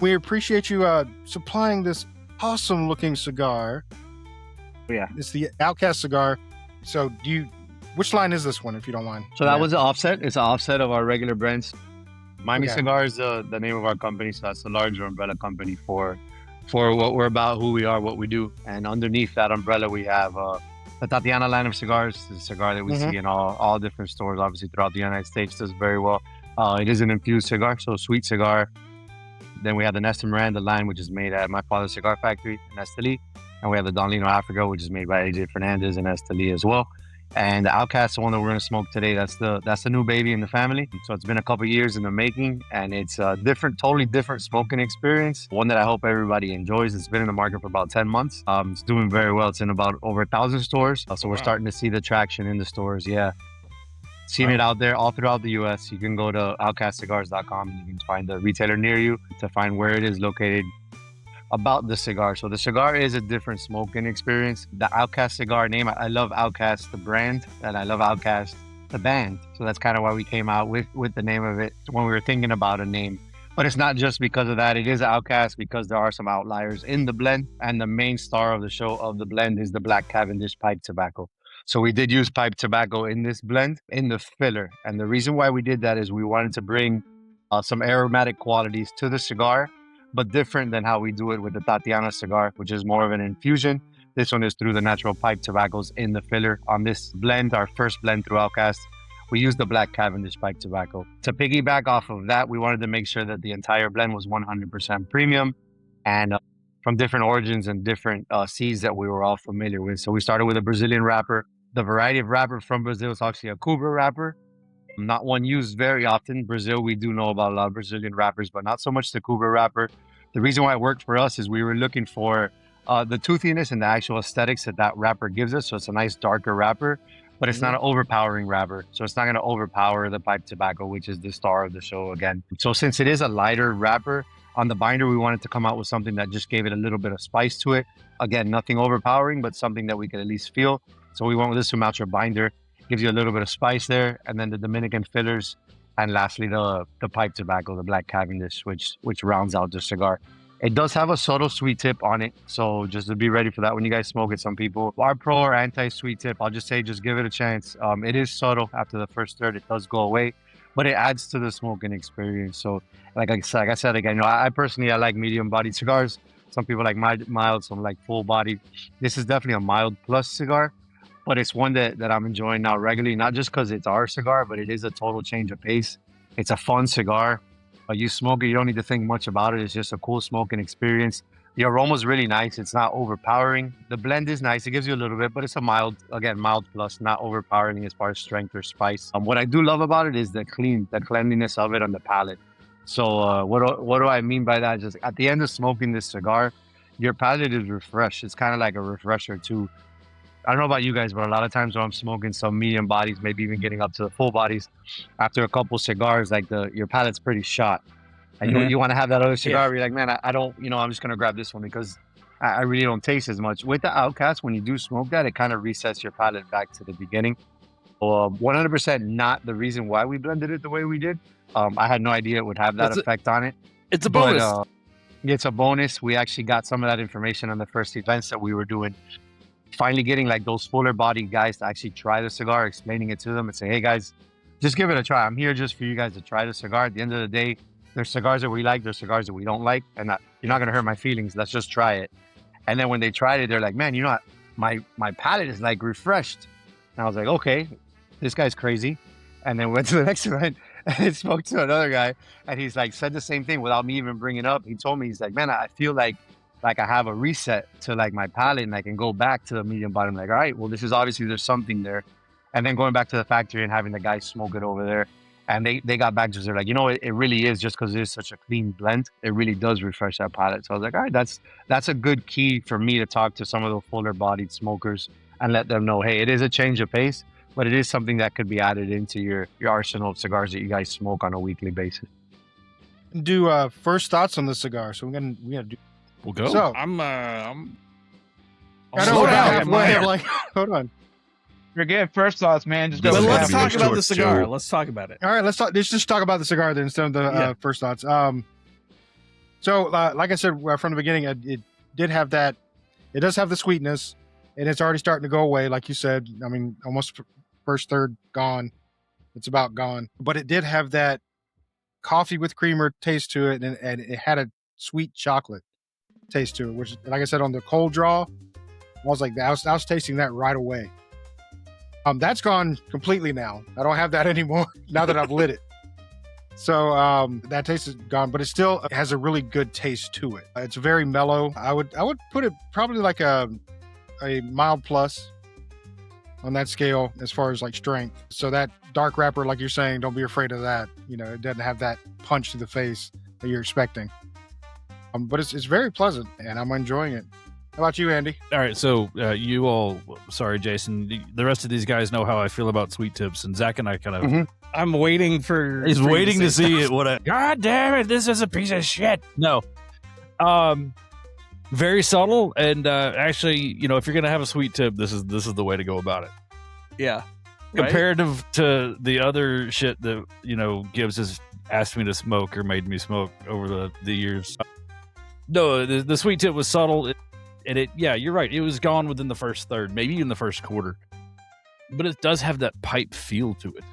We appreciate you supplying this awesome looking cigar. Yeah. It's the Outcast cigar. So which line is this one, if you don't mind? So that was an offset. It's an offset of our regular brands. Miami Okay. Cigar is the name of our company. So that's the larger umbrella company for what we're about, who we are, what we do. And underneath that umbrella, we have the Tatiana line of cigars. The cigar that we see in all different stores, obviously throughout the United States, does very well. It is an infused cigar, so sweet cigar. Then we have the Nesta Miranda line, which is made at my father's cigar factory in Esteli. And we have the Don Lino Africa, which is made by AJ Fernandez in Esteli as well. And the Outcast, the one that we're going to smoke today, that's the new baby in the family. So it's been a couple years in the making, and it's a totally different smoking experience. One that I hope everybody enjoys. It's been in the market for about 10 months. It's doing very well. It's in about over 1,000 stores. So we're starting to see the traction in the stores. Yeah. Seen it out there all throughout the U.S. You can go to outcastcigars.com and you can find the retailer near you to find where it is located about the cigar. So the cigar is a different smoking experience. The Outcast cigar name, I love Outcast, the brand, and I love Outcast, the band. So that's kind of why we came out with the name of it when we were thinking about a name. But it's not just because of that. It is Outcast because there are some outliers in the blend. And the main star of the show of the blend is the Black Cavendish pipe tobacco. So we did use pipe tobacco in this blend, in the filler. And the reason why we did that is we wanted to bring some aromatic qualities to the cigar, but different than how we do it with the Tatiana cigar, which is more of an infusion. This one is through the natural pipe tobaccos in the filler. On this blend, our first blend through Outcast, we used the Black Cavendish pipe tobacco. To piggyback off of that, we wanted to make sure that the entire blend was 100% premium and from different origins and different seeds that we were all familiar with. So we started with a Brazilian wrapper. The variety of wrapper from Brazil is actually a Cuba wrapper. Not one used very often. Brazil, we do know about a lot of Brazilian wrappers, but not so much the Cuba wrapper. The reason why it worked for us is we were looking for the toothiness and the actual aesthetics that wrapper gives us. So it's a nice darker wrapper, but it's not an overpowering wrapper. So it's not going to overpower the pipe tobacco, which is the star of the show again. So since it is a lighter wrapper, on the binder, we wanted to come out with something that just gave it a little bit of spice to it. Again, nothing overpowering, but something that we could at least feel. So we went with this Sumatra binder. Gives you a little bit of spice there, and then the Dominican fillers, and lastly the pipe tobacco, the Black Cavendish, which rounds out the cigar. It does have a subtle sweet tip on it, so just to be ready for that when you guys smoke it. Some people are pro or anti-sweet tip. I'll just say just give it a chance. It is subtle after the first third. It does go away, but it adds to the smoking experience. So like I said again, I personally like medium-bodied cigars. Some people like mild, some like full-bodied. This is definitely a mild plus cigar. But it's one that I'm enjoying now regularly, not just because it's our cigar, but it is a total change of pace. It's a fun cigar. You smoke it, you don't need to think much about it. It's just a cool smoking experience. The aroma's really nice. It's not overpowering. The blend is nice. It gives you a little bit, but it's a mild plus, not overpowering as far as strength or spice. What I do love about it is the cleanliness of it on the palate. So what do I mean by that? Just at the end of smoking this cigar, your palate is refreshed. It's kind of like a refresher too. I don't know about you guys, but a lot of times when I'm smoking some medium bodies, maybe even getting up to the full bodies, after a couple cigars, like your palate's pretty shot. And you want to have that other cigar where you're like, man, I don't, I'm just going to grab this one because I really don't taste as much. With the Outcast, when you do smoke that, it kind of resets your palate back to the beginning. 100% not the reason why we blended it the way we did. I had no idea it would have that effect on it. It's a bonus. But, it's a bonus. We actually got some of that information on the first events that we were doing. Finally getting like those fuller bodied guys to actually try the cigar, explaining it to them and say, hey guys, just give it a try. I'm here just for you guys to try the cigar. At the end of the day, there's cigars that we like, there's cigars that we don't like, and you're not going to hurt my feelings. Let's just try it. And then when they tried it, they're like, man, my palate is like refreshed. And I was like, okay, this guy's crazy. And then went to the next event and spoke to another guy, and he's like, said the same thing without me even bringing it up. He told me, he's like, man, I feel like I have a reset to like my palate and I can go back to the medium body. I'm like, all right, well, this is obviously there's something there. And then going back to the factory and having the guys smoke it over there. And they got back to us. They're like, it really is just because it is such a clean blend. It really does refresh that palate. So I was like, all right, that's a good key for me to talk to some of the fuller bodied smokers and let them know, hey, it is a change of pace, but it is something that could be added into your arsenal of cigars that you guys smoke on a weekly basis. Do first thoughts on the cigar. So we gotta do. We'll go. So I'm I don't know. Hold on. Forget first thoughts, man. Just go. But with let's it. talk about the cigar. Joe. Let's talk about it. All right, let's just talk about the cigar then instead of the first thoughts. So, like I said from the beginning, it did have that. It does have the sweetness, and it's already starting to go away. Like you said, I mean, almost first third gone. It's about gone. But it did have that coffee with creamer taste to it, and it had a sweet chocolate taste to it. Which, like I said, on the cold draw, I was like, I was tasting that right away. That's gone completely now. I don't have that anymore now that I've lit it. So that taste is gone, but it still has a really good taste to it. It's very mellow. I would put it probably like a mild plus on that scale as far as like strength. So that dark wrapper, like you're saying, don't be afraid of that. You know, it doesn't have that punch to the face that you're expecting. But it's very pleasant, and I'm enjoying it. How about you, Andy? All right, so you all, sorry, Jason, the rest of these guys know how I feel about sweet tips, and Zach and I kind of... I'm waiting for... He's waiting to see stuff. what I... God damn it, this is a piece of shit. No. Very subtle, and actually, you know, if you're going to have a sweet tip, this is the way to go about it. Yeah. Right? Comparative to the other shit that, you know, Gibbs has asked me to smoke or made me smoke over the years. No, the sweet tip was subtle. And yeah, you're right. It was gone within the first third, maybe even the first quarter. But it does have that pipe feel to it.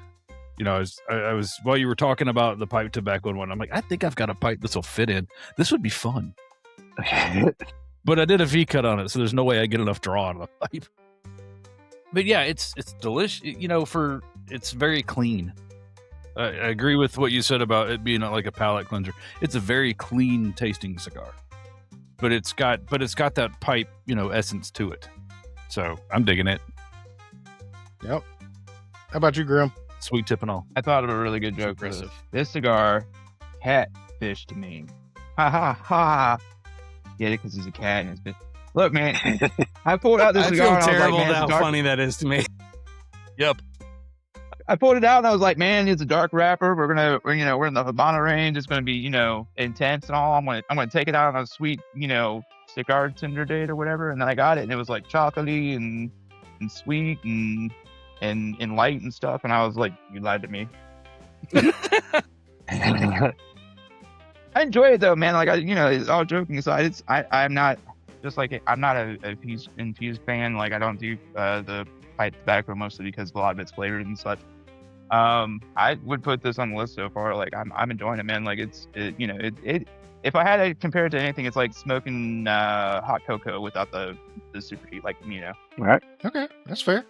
You know, I was while you were talking about the pipe tobacco one, I'm like, I think I've got a pipe this will fit in. This would be fun. But I did a V cut on it, so there's no way I get enough draw on the pipe. But yeah, it's delicious. You know, it's very clean. I agree with what you said about it being like a palate cleanser. It's a very clean tasting cigar. But it's got that pipe, you know, essence to it. So I'm digging it. Yep. How about you, Grim? Sweet tip and all. I thought of a really good joke for this. This cigar catfished me. Ha ha ha. Get it? Because he's a cat and it's been... Look, man. I pulled out this I cigar feel and I was terrible like, man, how funny that is to me. Yep. I pulled it out and I was like, man, it's a dark wrapper. We're in the Habana range. It's gonna be, you know, intense and all. I'm gonna take it out on a sweet, you know, cigar tinder date or whatever. And then I got it and it was like chocolatey and sweet and light and stuff. And I was like, you lied to me. I enjoy it though, man. Like it's all joking aside. I'm not a infused fan. Like I don't do the pipe tobacco mostly because a lot of it's flavored and such. I would put this on the list so far. Like I'm enjoying it, man. Like it if I had to compare it to anything, it's like smoking hot cocoa without the super heat. Like, you know. All right. Okay, that's fair.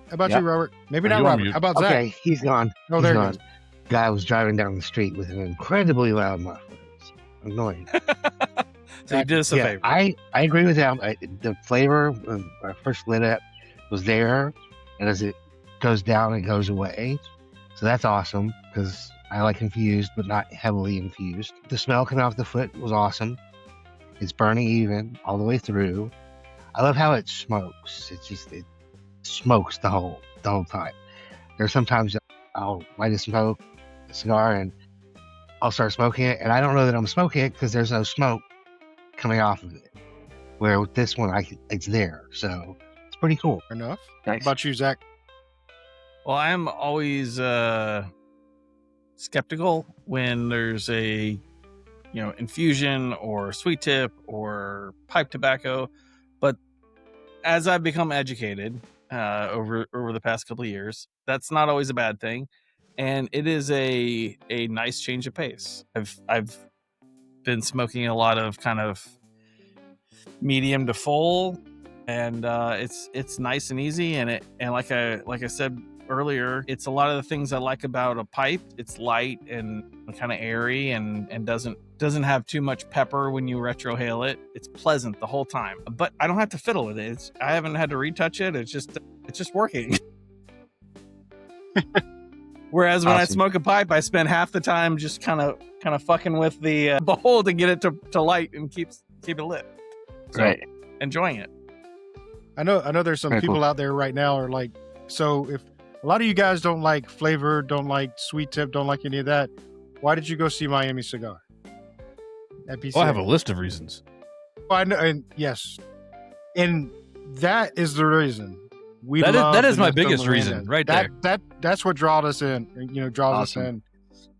How about Yeah. you, Robert? Maybe Are not you on Robert. mute? How about Zach? Okay, he's gone. Oh, He's there he gone. goes. Guy was driving down the street with an incredibly loud muffler. It's annoying. So you did us a favor. I agree with him. The flavor when I first lit it was there, and as it goes down, it goes away. So that's awesome because I like infused, but not heavily infused. The smell coming off the foot was awesome. It's burning even all the way through. I love how it smokes. It smokes the whole time. There's sometimes I'll light a cigar and I'll start smoking it, and I don't know that I'm smoking it because there's no smoke coming off of it. Where with this one, it's there, so it's pretty cool. Fair enough. Nice. How about you, Zach? Well, I'm always skeptical when there's a, infusion or sweet tip or pipe tobacco. But as I've become educated over the past couple of years, that's not always a bad thing. And it is a nice change of pace. I've been smoking a lot of kind of medium to full, and it's nice and easy. And like I said earlier, it's a lot of the things I like about a pipe. It's light and kind of airy and doesn't have too much pepper when you retrohale it. It's pleasant the whole time, but I don't have to fiddle with it. I haven't had to retouch it. It's just working. Whereas when I smoke a pipe, I spend half the time just kind of fucking with the bowl to get it to light and keep it lit. So, Right. enjoying it. I know there's some Very people cool. out there right now are like, so if a lot of you guys don't like flavor, don't like sweet tip, don't like any of that, why did you go see Miami Cigar at PCA? Well, I have a list of reasons. I know, and yes, and that is the reason. That is my Vanessa biggest Miranda. reason, right there. That's what draws us in. Draws Awesome. us in.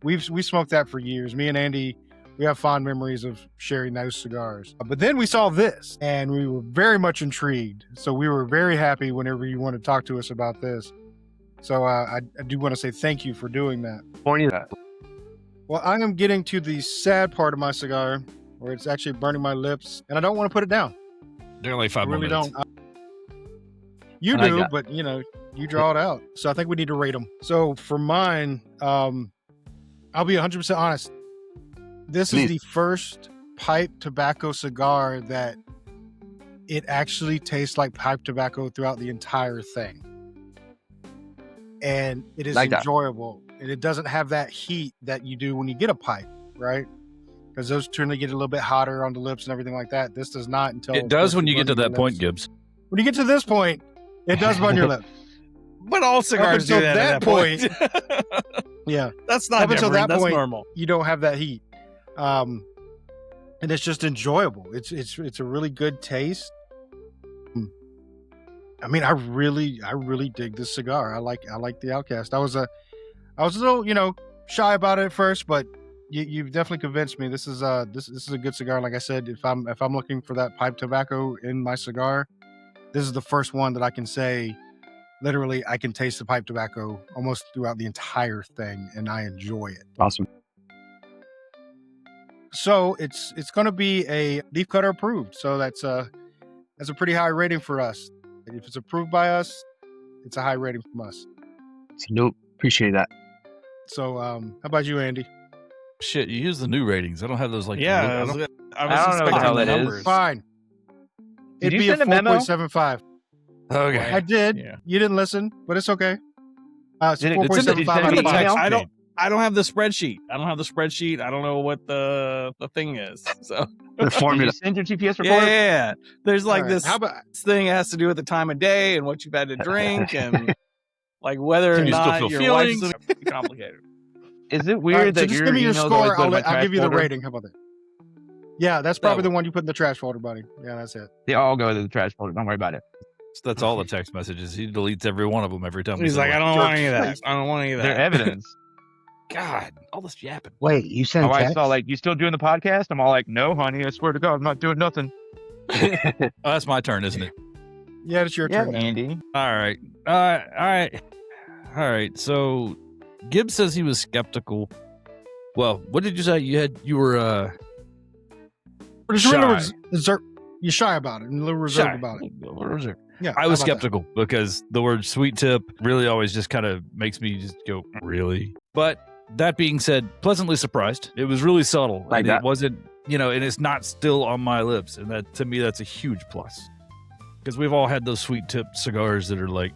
We smoked that for years. Me and Andy we have fond memories of sharing those cigars. But then we saw this, and we were very much intrigued. So we were very happy whenever you want to talk to us about this. So I do want to say thank you for doing that. Pointing that. Well, I am getting to the sad part of my cigar, where it's actually burning my lips, and I don't want to put it down. They're like I 5 more really minutes. don't. You I like do, that. but you draw it out. So I think we need to rate them. So for mine, I'll be 100% honest. This is Please. the first pipe tobacco cigar that it actually tastes like pipe tobacco throughout the entire thing. And it is Like that. enjoyable. And it doesn't have that heat that you do when you get a pipe, right? Because those tend to get a little bit hotter on the lips and everything like that. This does not until It does when you get to burning that your point, lips. Gibbs. When you get to this point, it does burn your lips. But all cigars do until that at that that point. Yeah. That's not Up until different. that That's point- normal. You don't have that heat. And it's just enjoyable. It's a really good taste. I mean, I really dig this cigar. I like the Outcast. I was a little, shy about it at first, but you've definitely convinced me. This is a good cigar. Like I said, if I'm looking for that pipe tobacco in my cigar, this is the first one that I can say, literally, I can taste the pipe tobacco almost throughout the entire thing, and I enjoy it. Awesome. So it's going to be a leaf cutter approved. So that's a pretty high rating for us. If it's approved by us, it's a high rating from us. Nope. Appreciate that. So how about you, Andy? Shit, you use the new ratings. I don't have those like. Yeah, I I was don't- I don't know expecting what the hell the that is. numbers. Fine. Did It'd you be a send a memo? 4.75. okay. I did. Yeah. You didn't listen, but it's okay. It's Did it- It's in the- 4.75 out did of it 5. email? I don't have the spreadsheet. I don't have the spreadsheet. I don't know what the thing is. So The Did formula. you send your TPS report? yeah. There's like All right. this How about thing that has to do with the time of day and what you've had to drink and like whether or Can you still not feel your feelings? wife's it's complicated. Is it all weird right, so that just your give me your emails always score. go to my I'll trash give you the folder? rating. How about that? Yeah, that's probably the one you put in the trash folder, buddy. Yeah, that's it. They all go to the trash folder. Don't worry about it. That's all the text messages. He deletes every one of them every time. He's like, I don't want any of that. I don't want any of They're that. evidence. God, all this yapping. Wait, you sent My wife text? saw like, you still doing the podcast? I'm all like, no, honey. I swear to God, I'm not doing nothing. Oh, that's my turn, isn't it? Yeah, it's your Yeah, turn. now. Andy. All right. All right. So Gibbs says he was skeptical. Well, what did you say? You were But it's really Shy. you're shy about it and a little reserved shy. about it. What was it? Yeah, I was how about that? skeptical because the word sweet tip really always just kind of makes me just go, really? But that being said, pleasantly surprised. It was really subtle. Like and that. It wasn't, and it's not still on my lips. And that, to me, that's a huge plus. Because we've all had those sweet tip cigars that are like,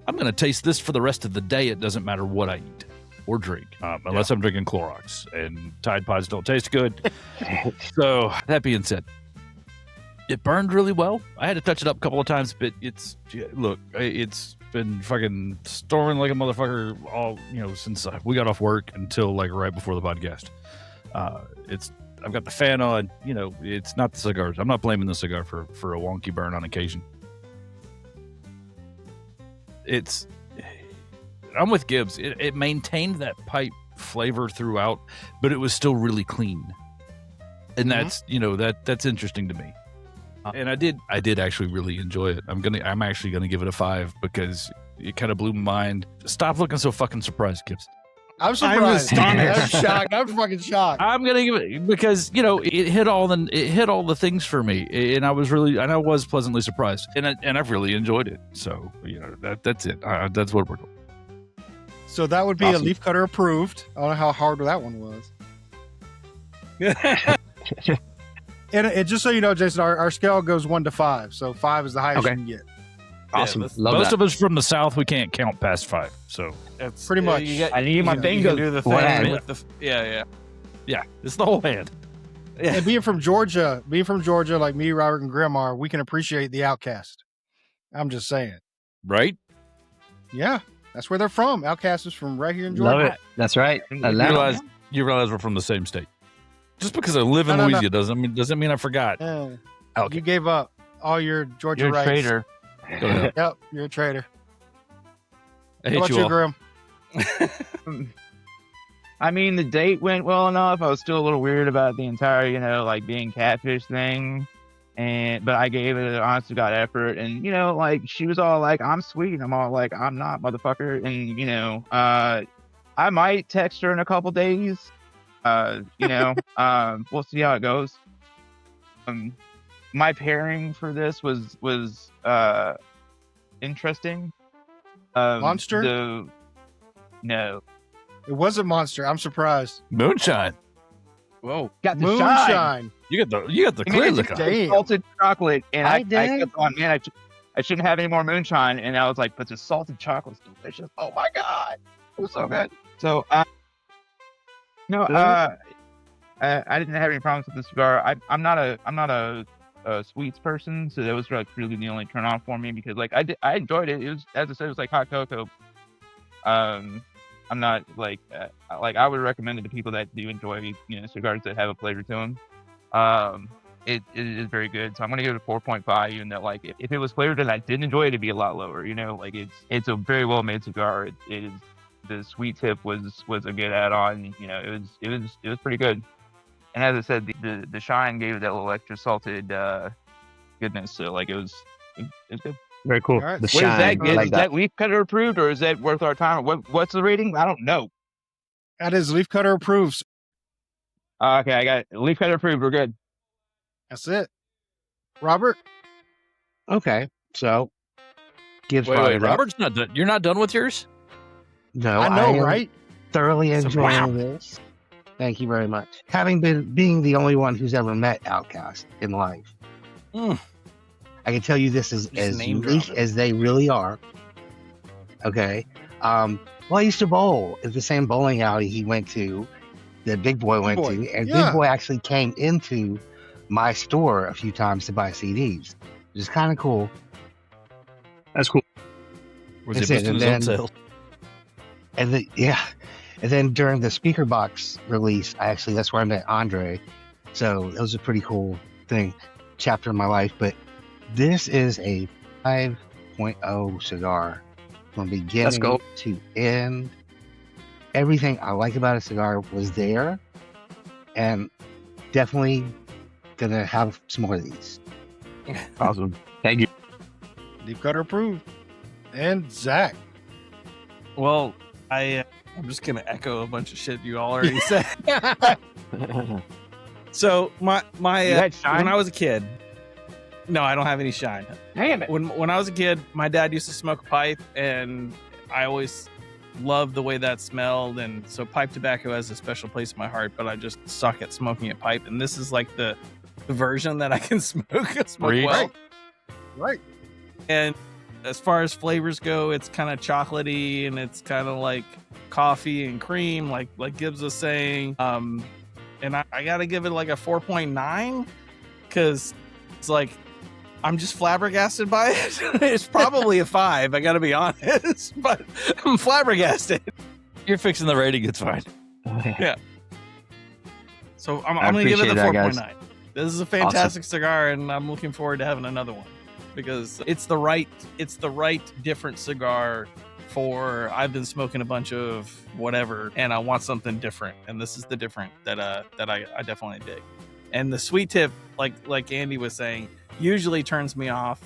I'm going to taste this for the rest of the day. It doesn't matter what I eat or drink, unless I'm drinking Clorox. And Tide Pods don't taste good. So, that being said, it burned really well. I had to touch it up a couple of times, but it's been fucking storming like a motherfucker all, since we got off work until like right before the podcast. I've got the fan on, it's not the cigars. I'm not blaming the cigar for a wonky burn on occasion. I'm with Gibbs. It maintained that pipe flavor throughout, but it was still really clean. And that's, that's interesting to me. And I did actually really enjoy it. I'm actually gonna give it a 5 because it kind of blew my mind. Stop looking so fucking surprised, Gibbs. I'm surprised. I'm astonished. shocked. I'm fucking shocked. I'm gonna give it because it hit all the things for me, and I was pleasantly surprised, and I've really enjoyed it. So that's it. That's what we're doing. So that would be Awesome. a leaf cutter approved. I don't know how hard that one was. And just so you know, Jason, our scale goes 1 to 5. So 5 is the highest Okay. you can get. Awesome. that's- Love Most that. of us from the South, we can't count past 5. So It's Pretty much. I need my You You fingers. can do the One thing hand. with the yeah. yeah, it's the whole hand. And being from Georgia, like me, Robert, and Graham are, we can appreciate the Outcast. I'm just saying. Right? Yeah, that's where they're from. Outcast is from right here in Georgia. Love it. That's right. You Atlanta. realize we're from the same state. Just because I live in No, no, no. Louisiana doesn't mean I forgot. Yeah. Okay. You gave up all your Georgia You're a rights. traitor. Go ahead. Yep, you're a traitor. I How hate about you you, all. Graham? I mean, the date went well enough. I was still a little weird about the entire, like being catfish thing. But I gave it an honest to God effort. And, like she was all like, I'm sweet. And I'm all like, I'm not, motherfucker. And, I might text her in a couple days. We'll see how it goes. My pairing for this was interesting. Monster? No. It wasn't Monster. I'm surprised. Moonshine. Whoa. Got the shine. Moonshine. You got the I clear mean, liquor. Damn. Salted chocolate, and I did. kept on, man. I shouldn't have any more moonshine, and I was like, but the salted chocolate's delicious. Oh my god, it was so good. So, I didn't have any problems with the cigar. I'm not a sweets person, so that was like really the only turn on for me because like I enjoyed it. It was, as I said, it was like hot cocoa. I'm not like I would recommend it to people that do enjoy cigars that have a flavor to them. It is very good, so I'm gonna give it a 4.5. Even though like if it was flavored and I didn't enjoy it, it'd be a lot lower. Like it's a very well made cigar. It is, the sweet tip was a good add on. It was pretty good. And as I said, the shine gave it that little extra salted goodness. So like it was good. Very cool. All right. The Wait, is that shine, good? like Is that leaf cutter approved, or is that worth our time? What's the rating? I don't know. That is Leaf Cutter approves. Okay, I got it. Leaf cutter approved. We're good. That's it. Robert? Okay, so Gibbs Wait, brought it up. Robert's not done. You're not done with yours? No, I know, am right? thoroughly Wow. enjoying this. Thank you very much. Being the only one who's ever met Outcast in life, I can tell you this is Just as name unique drop it. as they really are. Okay. Well, I used to bowl at the same bowling alley he went to, that Big Boy went Boy, to, and yeah. Big Boy actually came into my store a few times to buy CDs, which is kind of cool. That's cool. Was That's it it, boosting and his own then- sales? And then during the speaker box release, that's where I met Andre. So it was a pretty cool chapter in my life. But this is a 5.0 cigar from beginning go. to end. Everything I like about a cigar was there, and definitely gonna have some more of these. Awesome. Thank you. Leaf Cutter approved. And Zach. Well, I'm just gonna echo a bunch of shit you all already said. So my You had shine? when I was a kid, no, I don't have any shine. Damn it. When I was a kid, my dad used to smoke a pipe, and I always loved the way that smelled. And so pipe tobacco has a special place in my heart. But I just suck at smoking a pipe, and this is like the version that I can smoke Reach. well. Right. And as far as flavors go, it's kind of chocolatey and it's kind of like coffee and cream, like Gibbs was saying. And I gotta give it like a 4.9 because it's like I'm just flabbergasted by it. It's probably a 5. I gotta be honest, but I'm flabbergasted. You're fixing the rating. It's fine. So I'm I gonna give it the appreciate that, guys. 4.9. This is a fantastic cigar, and I'm looking forward to having another one because it's the right different cigar for I've been smoking a bunch of whatever and I want something different, and this is the different that I definitely dig. And the sweet tip, like Andy was saying, usually turns me off.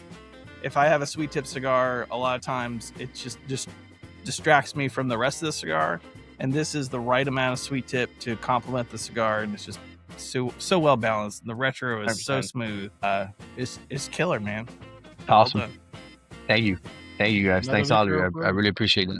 If I have a sweet tip cigar, a lot of times it just distracts me from the rest of the cigar, and this is the right amount of sweet tip to complement the cigar, and it's just so well balanced. And the retro is so 100%. smooth. It's killer, man. Awesome. Well done. Thank you. Thank you guys. Another Thanks, all of you. Retro I really appreciate it.